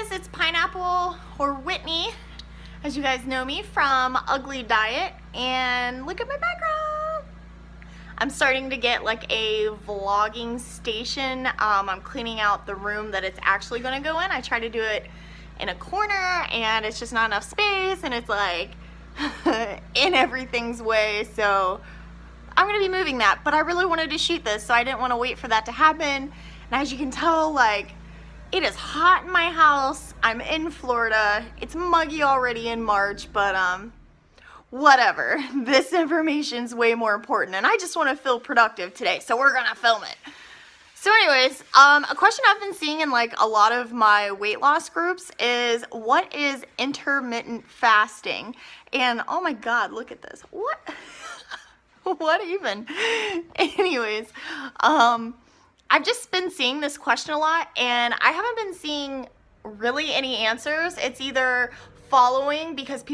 guys, it's Pineapple or Whitney, as you guys know me from Ugly Diet, and look at my background. I'm starting to get like a vlogging station. I'm cleaning out the room that it's actually going to go in. I try to do it in a corner and it's just not enough space, and it's like in everything's way, so I'm going to be moving that. But I really wanted to shoot this, so I didn't want to wait for that to happen. And as you can tell, like, it is hot in my house. I'm in Florida. It's muggy already in March, but whatever. This information's way more important, and I just want to feel productive today, so we're gonna film it. So anyways, a question I've been seeing in like a lot of my weight loss groups is, what is intermittent fasting? And oh my god, look at this. What? What even? Anyways, I've just been seeing this question a lot, and I haven't been seeing really any answers. It's either following because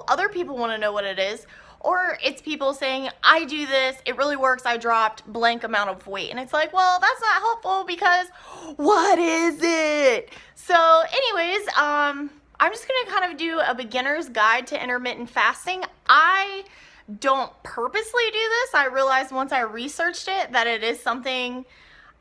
other people want to know what it is, or it's people saying, I do this, it really works, I dropped blank amount of weight. And it's like, well, that's not helpful, because what is it? So anyways, I'm just gonna kind of do a beginner's guide to intermittent fasting. I don't purposely do this. I realized once I researched it that it is something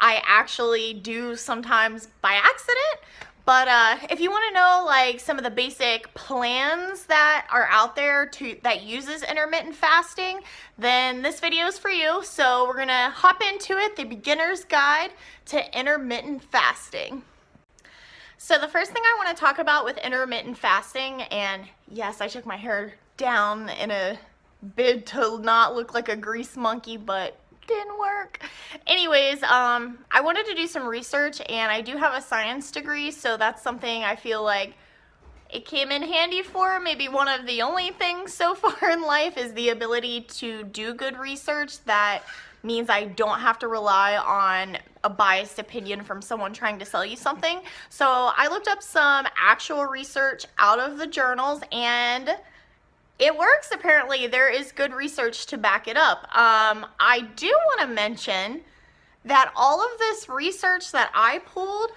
I actually do sometimes by accident. But if you want to know like some of the basic plans that are out there that uses intermittent fasting, then this video is for you. So we're gonna hop into it, the beginner's guide to intermittent fasting. So the first thing I want to talk about with intermittent fasting, and yes, I took my hair down in a bid to not look like a grease monkey, but didn't work. Anyways, I wanted to do some research, and I do have a science degree, so that's something I feel like it came in handy for. Maybe one of the only things so far in life is the ability to do good research. That means I don't have to rely on a biased opinion from someone trying to sell you something. So I looked up some actual research out of the journals, and it works. Apparently there is good research to back it up. I do want to mention that all of this research that I pulled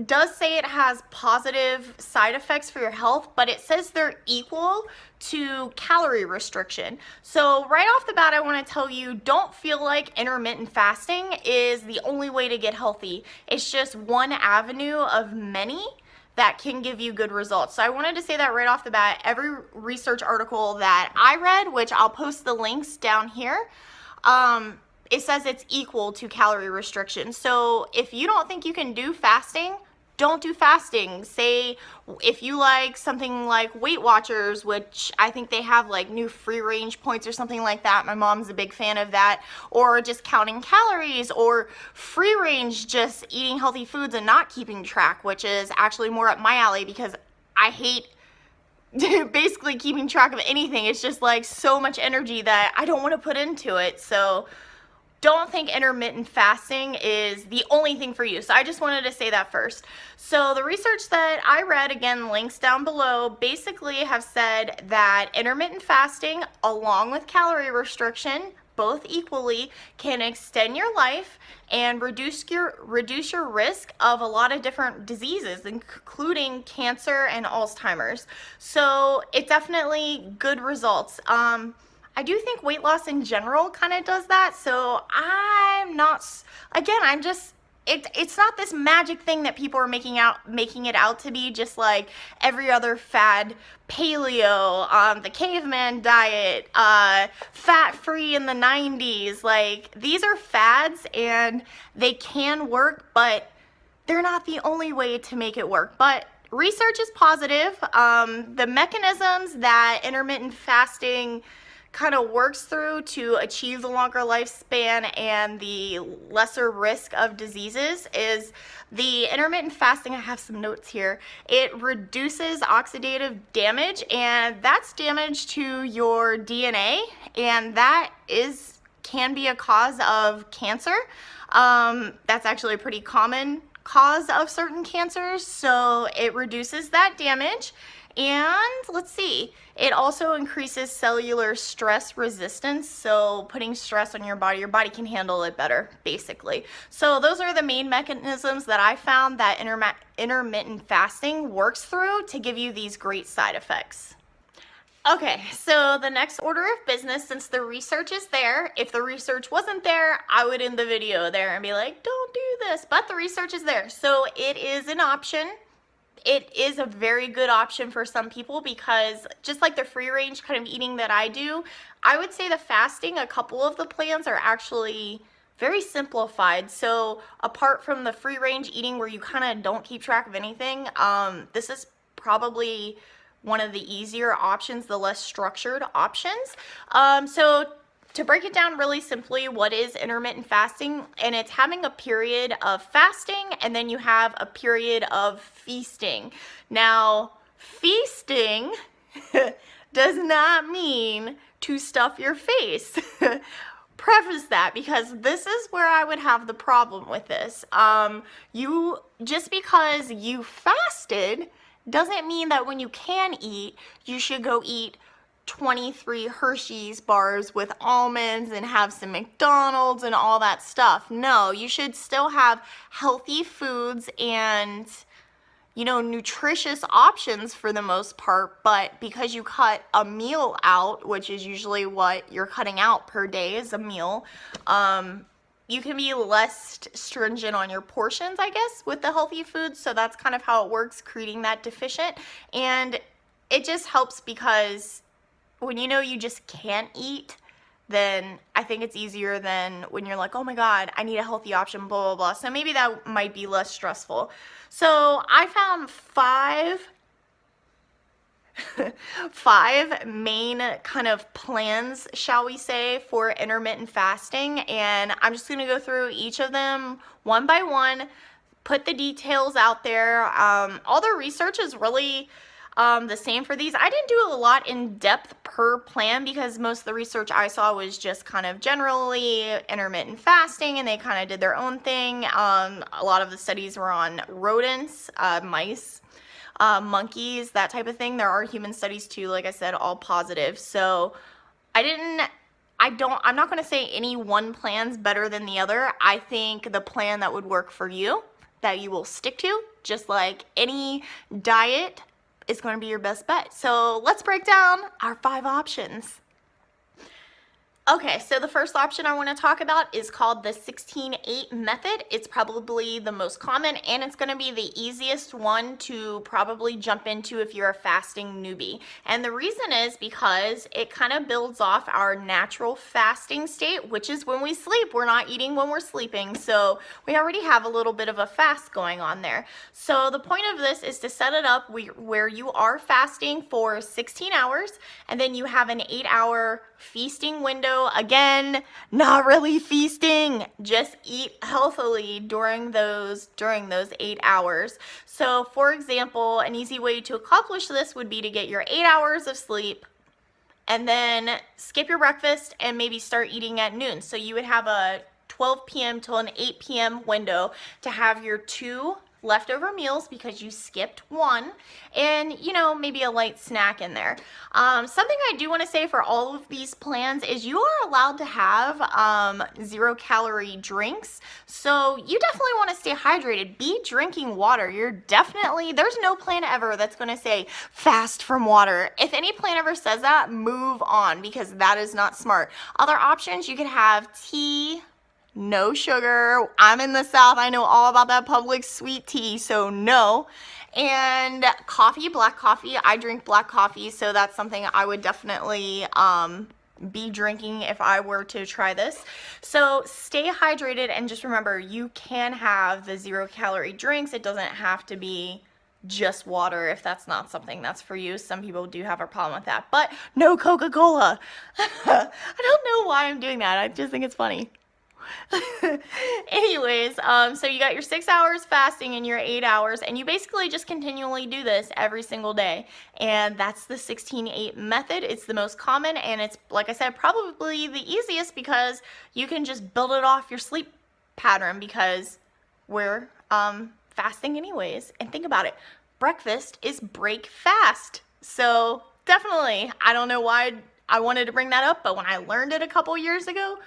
does say it has positive side effects for your health, but it says they're equal to calorie restriction. So right off the bat, I want to tell you, don't feel like intermittent fasting is the only way to get healthy. It's just one avenue of many that can give you good results. So I wanted to say that right off the bat. Every research article that I read, which I'll post the links down here, it says it's equal to calorie restriction. So if you don't think you can do fasting, don't do fasting. Say if you like something like Weight Watchers, which I think they have like new free range points or something like that. My mom's a big fan of that. Or just counting calories, or free range, just eating healthy foods and not keeping track, which is actually more up my alley, because I hate basically keeping track of anything. It's just like so much energy that I don't want to put into it. So don't think intermittent fasting is the only thing for you. So I just wanted to say that first. So the research that I read, again, links down below, basically have said that intermittent fasting, along with calorie restriction, both equally, can extend your life and reduce your risk of a lot of different diseases, including cancer and Alzheimer's. So it's definitely good results. I do think weight loss in general kind of does that, so I'm not, again, it's not this magic thing that people are making it out to be, just like every other fad, paleo, the caveman diet, fat-free in the 90s. Like, these are fads, and they can work, but they're not the only way to make it work. But research is positive. The mechanisms that intermittent fasting kind of works through to achieve the longer lifespan and the lesser risk of diseases is the intermittent fasting. I have some notes here. It reduces oxidative damage, and that's damage to your DNA, and that can be a cause of cancer. That's actually a pretty common cause of certain cancers, so it reduces that damage. And let's see, it also increases cellular stress resistance. So putting stress on your body can handle it better, basically. So those are the main mechanisms that I found that intermittent fasting works through to give you these great side effects. Okay, so the next order of business, since the research is there, if the research wasn't there, I would end the video there and be like, don't do this, but the research is there. So it is an option. It is a very good option for some people because just like the free range kind of eating that I do, I would say the fasting, a couple of the plans are actually very simplified. So apart from the free range eating where you kind of don't keep track of anything, this is probably one of the easier options, the less structured options. So to break it down really simply, what is intermittent fasting? And it's having a period of fasting and then you have a period of feasting. Now, feasting does not mean to stuff your face. Preface that, because this is where I would have the problem with this. Just because you fasted doesn't mean that when you can eat, you should go eat 23 Hershey's bars with almonds and have some McDonald's and all that stuff. No, you should still have healthy foods and, you know, nutritious options for the most part, but because you cut a meal out, which is usually what you're cutting out per day is a meal, you can be less stringent on your portions, I guess, with the healthy foods. So that's kind of how it works, creating that deficient. And it just helps because when you know you just can't eat, then I think it's easier than when you're like, oh my God, I need a healthy option, blah, blah, blah. So maybe that might be less stressful. So I found five main kind of plans, shall we say, for intermittent fasting. And I'm just going to go through each of them one by one, put the details out there. All the research is really the same for these. I didn't do a lot in depth per plan because most of the research I saw was just kind of generally intermittent fasting and they kind of did their own thing. A lot of the studies were on rodents, mice, monkeys, that type of thing. There are human studies too, like I said, all positive. So I'm not going to say any one plan's better than the other. I think the plan that would work for you, that you will stick to, just like any diet, is going to be your best bet. So let's break down our 5 options. Okay, so the first option I want to talk about is called the 16-8 method. It's probably the most common and it's going to be the easiest one to probably jump into if you're a fasting newbie. And the reason is because it kind of builds off our natural fasting state, which is when we sleep. We're not eating when we're sleeping, so we already have a little bit of a fast going on there. So the point of this is to set it up where you are fasting for 16 hours and then you have an 8-hour feasting window. Again, not really feasting, just eat healthily during those 8 hours. So for example, an easy way to accomplish this would be to get your 8 hours of sleep and then skip your breakfast and maybe start eating at noon. So you would have a 12 p.m. till an 8 p.m. window to have your 2 leftover meals because you skipped 1 and, you know, maybe a light snack in there. Something I do want to say for all of these plans is you are allowed to have 0-calorie drinks. So you definitely want to stay hydrated. Be drinking water. There's no plan ever that's going to say fast from water. If any plan ever says that, move on because that is not smart. Other options, you could have tea, no sugar. I'm in the South. I know all about that public sweet tea, so no. And coffee, black coffee. I drink black coffee, so that's something I would definitely be drinking if I were to try this. So stay hydrated and just remember you can have the 0-calorie drinks. It doesn't have to be just water if that's not something that's for you. Some people do have a problem with that, but no Coca-Cola. I don't know why I'm doing that. I just think it's funny. Anyways, so you got your 6 hours fasting and your 8 hours, and you basically just continually do this every single day. And that's the 16-8 method. It's the most common, and it's, like I said, probably the easiest because you can just build it off your sleep pattern because we're fasting anyways. And think about it. Breakfast is break fast. So definitely, I don't know why I wanted to bring that up, but when I learned it a couple years ago,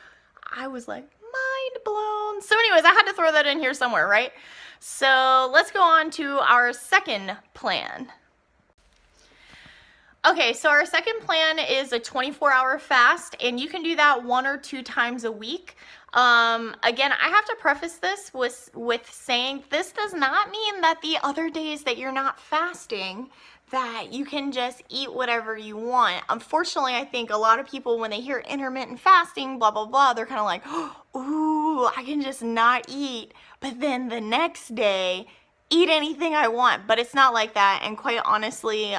I was like mind blown. So anyways, I had to throw that in here somewhere, right? So let's go on to our second plan. Okay, so our second plan is a 24-hour fast, and you can do that 1 or 2 times a week. Again, I have to preface this with saying this does not mean that the other days that you're not fasting that you can just eat whatever you want. Unfortunately, I think a lot of people, when they hear intermittent fasting, blah, blah, blah, they're kind of like, ooh, I can just not eat, but then the next day, eat anything I want. But it's not like that, and quite honestly,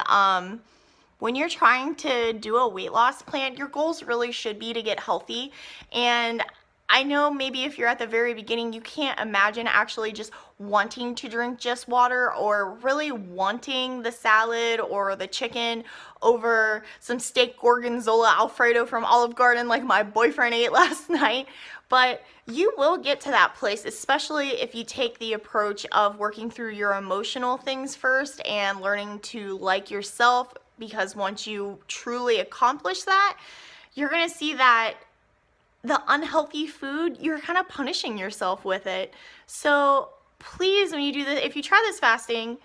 when you're trying to do a weight loss plan, your goals really should be to get healthy. And I know maybe if you're at the very beginning, you can't imagine actually just wanting to drink just water or really wanting the salad or the chicken over some steak gorgonzola alfredo from Olive Garden like my boyfriend ate last night. But you will get to that place, especially if you take the approach of working through your emotional things first and learning to like yourself, because once you truly accomplish that, you're going to see that the unhealthy food, you're kind of punishing yourself with it. So please, when you do this, if you try this fasting,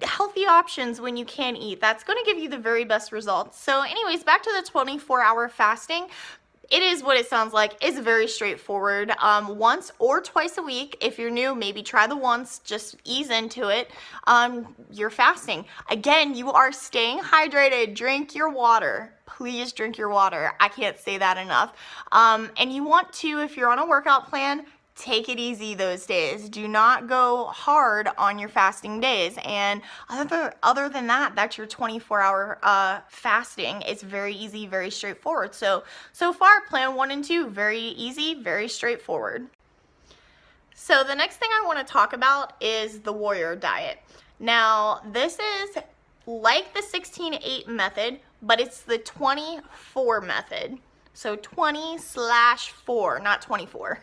healthy options when you can eat. That's going to give you the very best results. So anyways, back to the 24-hour fasting. It is what it sounds like. It's very straightforward. Once or twice a week. If you're new, maybe try the once, just ease into it. You're fasting. Again, you are staying hydrated. Drink your water. Please drink your water. I can't say that enough. And you want to, if you're on a workout plan, take it easy those days. Do not go hard on your fasting days. And other than that, that's your 24-hour fasting. It's very easy, very straightforward. So far, plan 1 and 2, very easy, very straightforward. So the next thing I want to talk about is the warrior diet. Now, this is like the 16-8 method, but it's the 24 method. So 20/4, not 24.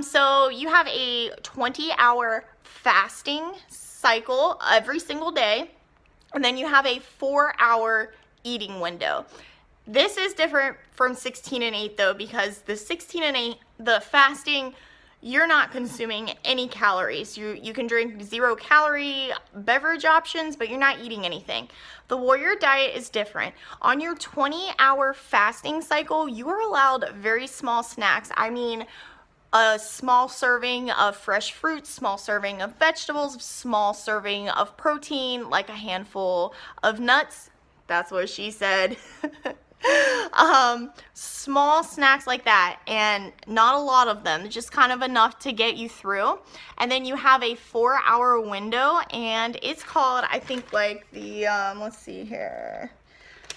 So you have a 20-hour fasting cycle every single day, and then you have a 4-hour eating window. This is different from 16 and 8 though, because the 16 and 8, the fasting, you're not consuming any calories. You can drink 0-calorie beverage options, but you're not eating anything. The warrior diet is different. On your 20-hour fasting cycle, you are allowed very small snacks. I mean, a small serving of fresh fruits, small serving of vegetables, small serving of protein, like a handful of nuts. That's what she said. Small snacks like that, and not a lot of them, just kind of enough to get you through. And then you have a 4-hour window, and it's called, I think, like the let's see here,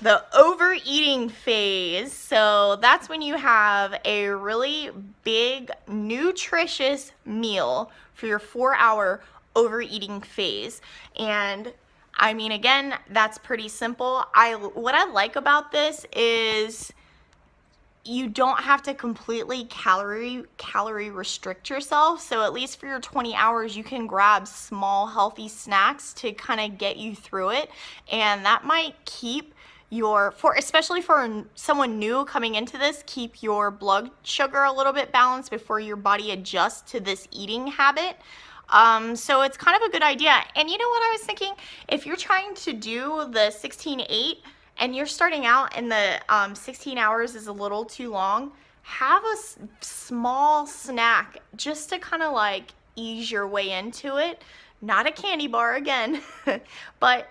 the overeating phase. So that's when you have a really big nutritious meal for your 4-hour overeating phase. And I mean, again, that's pretty simple. What I like about this is you don't have to completely calorie restrict yourself. So at least for your 20 hours, you can grab small healthy snacks to kind of get you through it. And that might keep especially for someone new coming into this, keep your blood sugar a little bit balanced before your body adjusts to this eating habit. So it's kind of a good idea. And you know what I was thinking? If you're trying to do the 16-8 and you're starting out and the 16 hours is a little too long, have a small snack just to kind of like ease your way into it. Not a candy bar again, but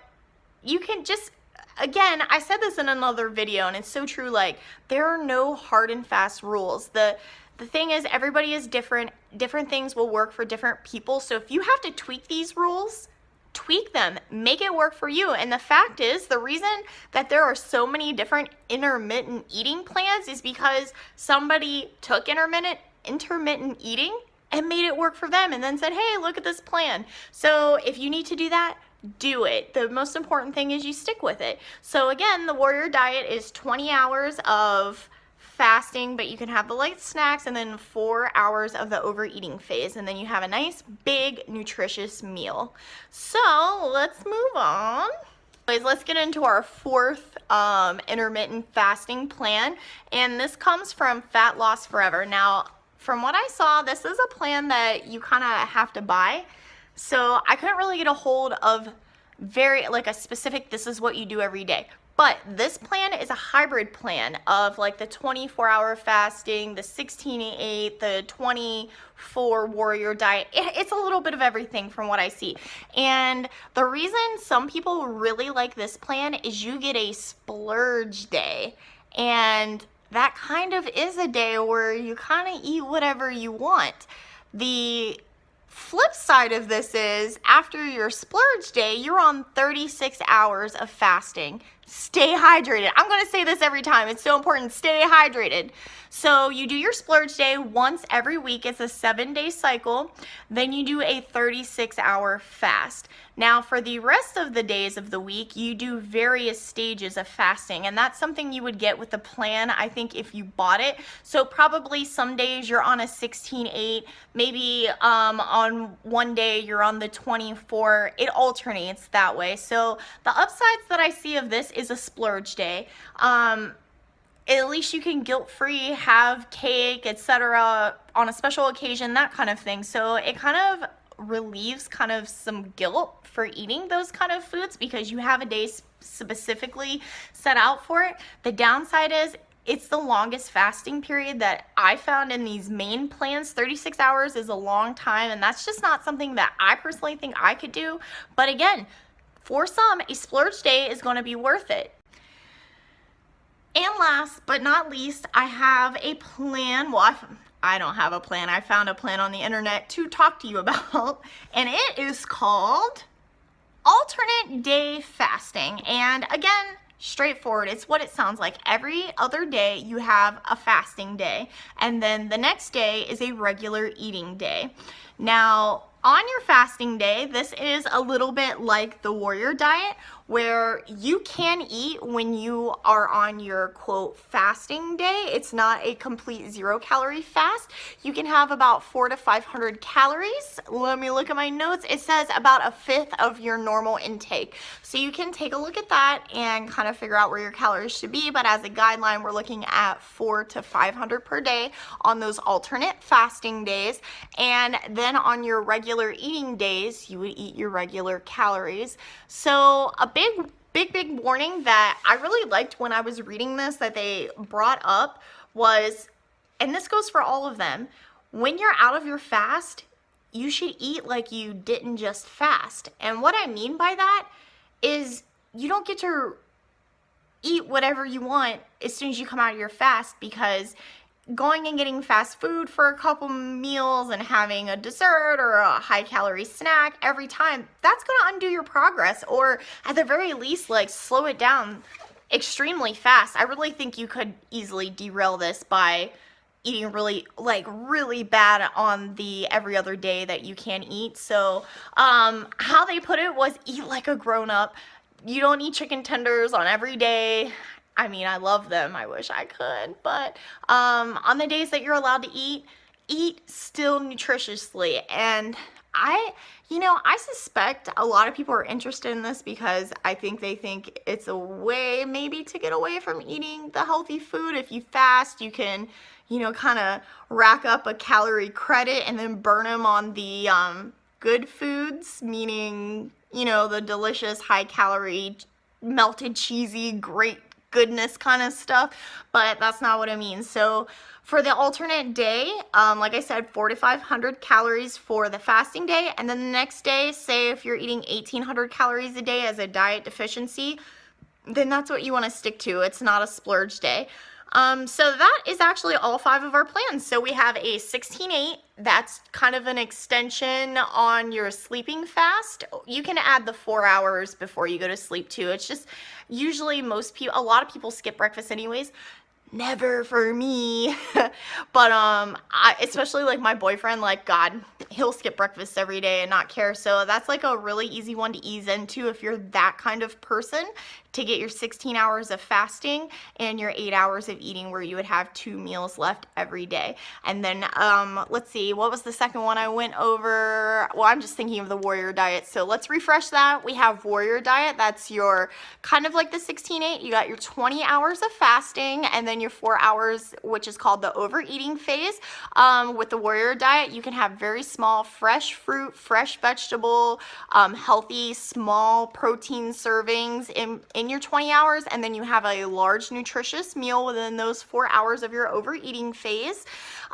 you can just, again, I said this in another video and it's so true, like there are no hard and fast rules. The thing is, everybody is different. Different things will work for different people. So if you have to tweak these rules, tweak them. Make it work for you. And the fact is, the reason that there are so many different intermittent eating plans is because somebody took intermittent eating and made it work for them and then said, hey, look at this plan. So if you need to do that, do it. The most important thing is you stick with it. So again, the warrior diet is 20 hours of fasting, but you can have the light snacks and then 4 hours of the overeating phase, and then you have a nice big nutritious meal. So let's move on. Anyways, let's get into our fourth intermittent fasting plan, and this comes from Fat Loss Forever. Now, from what I saw, this is a plan that you kind of have to buy, so I couldn't really get a hold of like a specific this is what you do every day. But this plan is a hybrid plan of like the 24-hour fasting, the 16-8, the 24 warrior diet. It's a little bit of everything from what I see. And the reason some people really like this plan is you get a splurge day. And that kind of is a day where you kind of eat whatever you want. The flip side of this is after your splurge day, you're on 36 hours of fasting. Stay hydrated. I'm going to say this every time. It's so important. Stay hydrated. So you do your splurge day once every week. It's a 7-day cycle. Then you do a 36-hour fast. Now for the rest of the days of the week, you do various stages of fasting, and that's something you would get with the plan, I think, if you bought it. So probably some days you're on a 16-8, maybe on one day you're on the 24. It alternates that way. So the upsides that I see of this is a splurge day. At least you can guilt-free have cake, etc. on a special occasion, that kind of thing. So it kind of relieves kind of some guilt for eating those kind of foods because you have a day specifically set out for it. The downside is it's the longest fasting period that I found in these main plans. 36 hours is a long time, and that's just not something that I personally think I could do. But again, for some, a splurge day is going to be worth it. And last but not least, I have a plan. Well, I don't have a plan. I found a plan on the internet to talk to you about, and it is called alternate day fasting. And again, straightforward. It's what it sounds like. Every other day you have a fasting day, and then the next day is a regular eating day. Now, on your fasting day, this is a little bit like the warrior diet, where you can eat when you are on your quote fasting day. It's not a complete 0-calorie fast. You can have about 400 to 500 calories. Let me look at my notes. It says about a fifth of your normal intake. So you can take a look at that and kind of figure out where your calories should be. But as a guideline, we're looking at 400 to 500 per day on those alternate fasting days. And then on your regular eating days, you would eat your regular calories. So a big warning that I really liked when I was reading this that they brought up was, and this goes for all of them, when you're out of your fast, you should eat like you didn't just fast. And what I mean by that is you don't get to eat whatever you want as soon as you come out of your fast, because going and getting fast food for a couple meals and having a dessert or a high-calorie snack every time, that's going to undo your progress, or at the very least, like, slow it down extremely fast. I really think you could easily derail this by eating really bad on the every other day that you can eat. So how they put it was eat like a grown-up. You don't eat chicken tenders on every day. I mean, I love them. I wish I could. But on the days that you're allowed to eat still nutritiously. And I suspect a lot of people are interested in this because I think they think it's a way maybe to get away from eating the healthy food. If you fast, you can, kind of rack up a calorie credit and then burn them on the good foods, meaning, the delicious high-calorie, melted, cheesy, great goodness kind of stuff, but that's not what I mean. So for the alternate day, like I said, 400 to 500 calories for the fasting day, and then the next day, say if you're eating 1,800 calories a day as a diet deficiency, then that's what you want to stick to. It's not a splurge day. So that is actually all 5 of our plans. So we have a 16-8, that's kind of an extension on your sleeping fast. You can add the 4 hours before you go to sleep too. It's just usually a lot of people skip breakfast anyways. never for me. But especially like my boyfriend, like God, he'll skip breakfast every day and not care. So that's like a really easy one to ease into if you're that kind of person, to get your 16 hours of fasting and your 8 hours of eating, where you would have 2 meals left every day. And then let's see, what was the second one I went over? Well, I'm just thinking of the warrior diet, so let's refresh that. We have warrior diet. That's your kind of like the 16-8. You got your 20 hours of fasting and then your 4 hours, which is called the overeating phase. With the warrior diet, you can have very small fresh fruit, fresh vegetable, healthy small protein servings in your 20 hours, and then you have a large nutritious meal within those 4 hours of your overeating phase.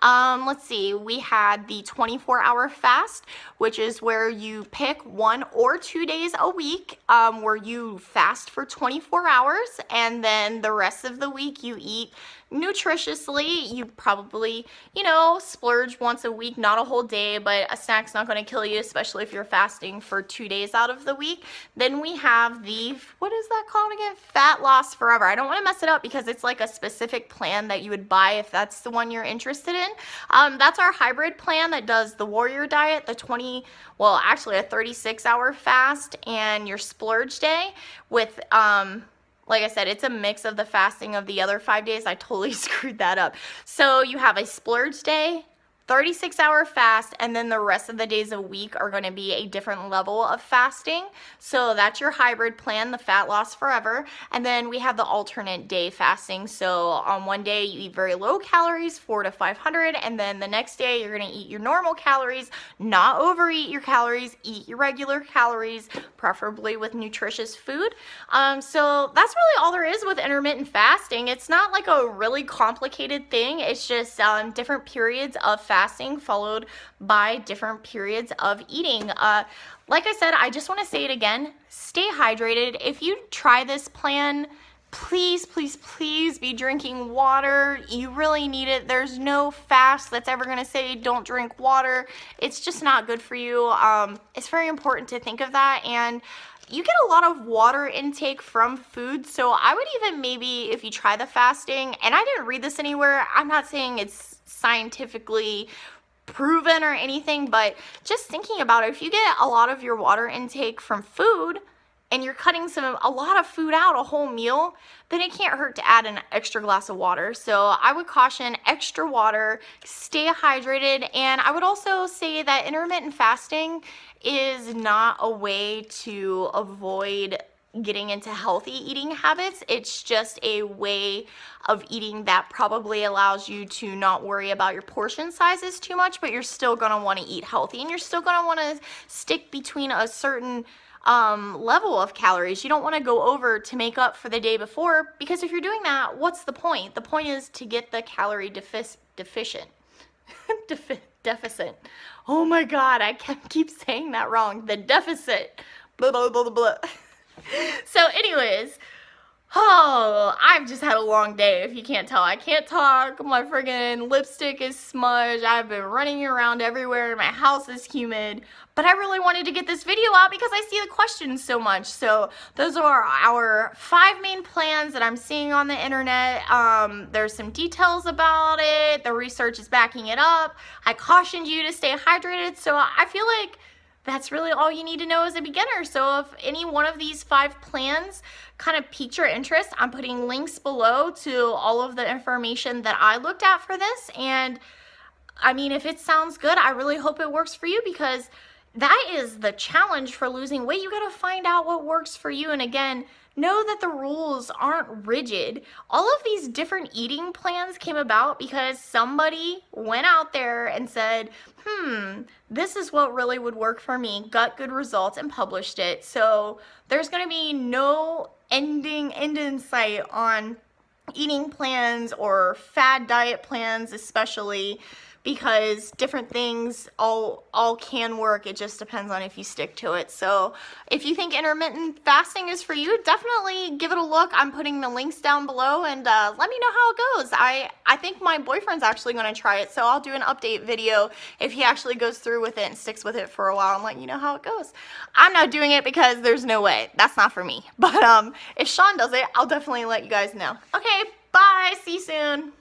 Let's see, we had the 24-hour fast, which is where you pick 1 or 2 days a week where you fast for 24 hours, and then the rest of the week you eat nutritiously. You probably, splurge once a week, not a whole day, but a snack's not going to kill you, especially if you're fasting for 2 days out of the week. Then we have the, what is that called again? Fat Loss Forever. I don't want to mess it up because it's like a specific plan that you would buy if that's the one you're interested in. That's our hybrid plan that does the warrior diet, the a 36-hour fast, and your splurge day with, like I said, it's a mix of the fasting of the other 5 days. I totally screwed that up. So you have a splurge day, 36-hour fast, and then the rest of the days a week are going to be a different level of fasting. So that's your hybrid plan, the Fat Loss Forever. And then we have the alternate day fasting. So on one day you eat very low calories, 400 to 500, and then the next day you're going to eat your normal calories, not overeat your calories, eat your regular calories, preferably with nutritious food. So that's really all there is with intermittent fasting. It's not like a really complicated thing. It's just different periods of fasting followed by different periods of eating. Like I said, I just want to say it again, stay hydrated. If you try this plan, please, please, please be drinking water. You really need it. There's no fast that's ever going to say don't drink water. It's just not good for you. It's very important to think of that. And you get a lot of water intake from food. So I would even maybe, if you try the fasting, and I didn't read this anywhere, I'm not saying it's scientifically proven or anything, but just thinking about it, if you get a lot of your water intake from food and you're cutting a lot of food out, a whole meal, then it can't hurt to add an extra glass of water. So I would caution extra water, stay hydrated, and I would also say that intermittent fasting is not a way to avoid getting into healthy eating habits. It's just a way of eating that probably allows you to not worry about your portion sizes too much, but you're still going to want to eat healthy, and you're still going to want to stick between a certain level of calories. You don't want to go over to make up for the day before, because if you're doing that, what's the point? The point is to get the calorie deficit. Oh my God, I keep saying that wrong. The deficit. Blah, blah, blah, blah, blah. So anyways, I've just had a long day. If you can't tell, I can't talk. My friggin' lipstick is smudged. I've been running around everywhere. My house is humid. But I really wanted to get this video out because I see the questions so much. So those are our 5 main plans that I'm seeing on the internet. There's some details about it. The research is backing it up. I cautioned you to stay hydrated. So I feel like that's really all you need to know as a beginner. So if any one of these 5 plans kind of piqued your interest, I'm putting links below to all of the information that I looked at for this. And I mean, if it sounds good, I really hope it works for you, because that is the challenge for losing weight. You got to find out what works for you. And again, know that the rules aren't rigid. All of these different eating plans came about because somebody went out there and said, this is what really would work for me, got good results, and published it. So there's going to be no end in sight on eating plans or fad diet plans, especially, because different things all can work. It just depends on if you stick to it. So if you think intermittent fasting is for you, definitely give it a look. I'm putting the links down below, and let me know how it goes. I think my boyfriend's actually going to try it, so I'll do an update video if he actually goes through with it and sticks with it for a while and let you know how it goes. I'm not doing it because there's no way. That's not for me. But if Sean does it, I'll definitely let you guys know. Okay. Bye, see you soon.